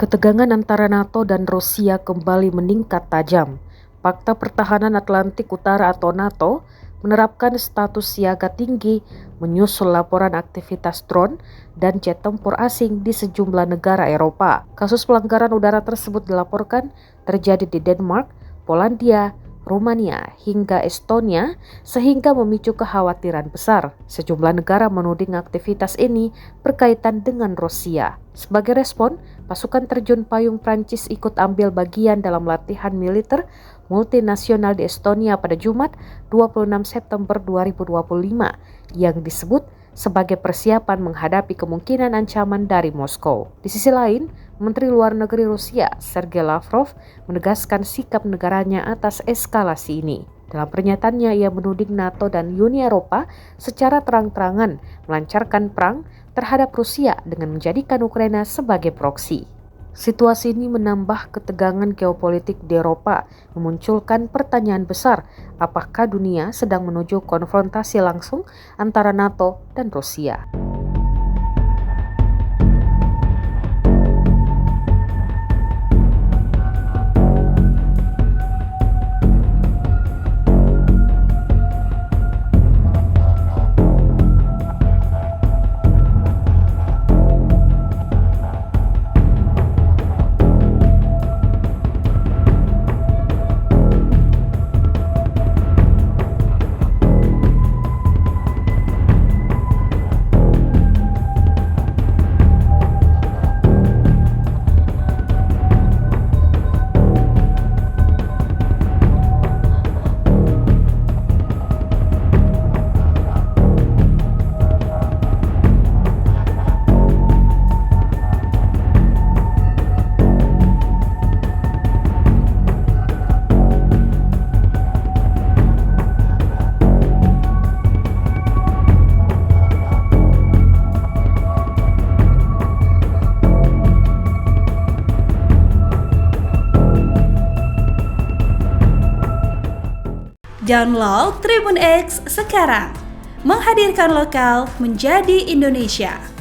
Ketegangan antara NATO dan Rusia kembali meningkat tajam. Pakta Pertahanan Atlantik Utara atau NATO menerapkan status siaga tinggi menyusul laporan aktivitas drone dan jet tempur asing di sejumlah negara Eropa. Kasus pelanggaran udara tersebut dilaporkan terjadi di Denmark, Polandia, Rumania hingga Estonia sehingga memicu kekhawatiran besar. Sejumlah negara menuding aktivitas ini berkaitan dengan Rusia. Sebagai respon, pasukan terjun payung Prancis ikut ambil bagian dalam latihan militer multinasional di Estonia pada Jumat 26 September 2025 yang disebut sebagai persiapan menghadapi kemungkinan ancaman dari Moskow. Di sisi lain, Menteri Luar Negeri Rusia, Sergei Lavrov, menegaskan sikap negaranya atas eskalasi ini. Dalam pernyataannya, ia menuding NATO dan Uni Eropa secara terang-terangan melancarkan perang terhadap Rusia dengan menjadikan Ukraina sebagai proksi. Situasi ini menambah ketegangan geopolitik di Eropa, memunculkan pertanyaan besar, apakah dunia sedang menuju konfrontasi langsung antara NATO dan Rusia? Download Tribun X sekarang, menghadirkan lokal menjadi Indonesia.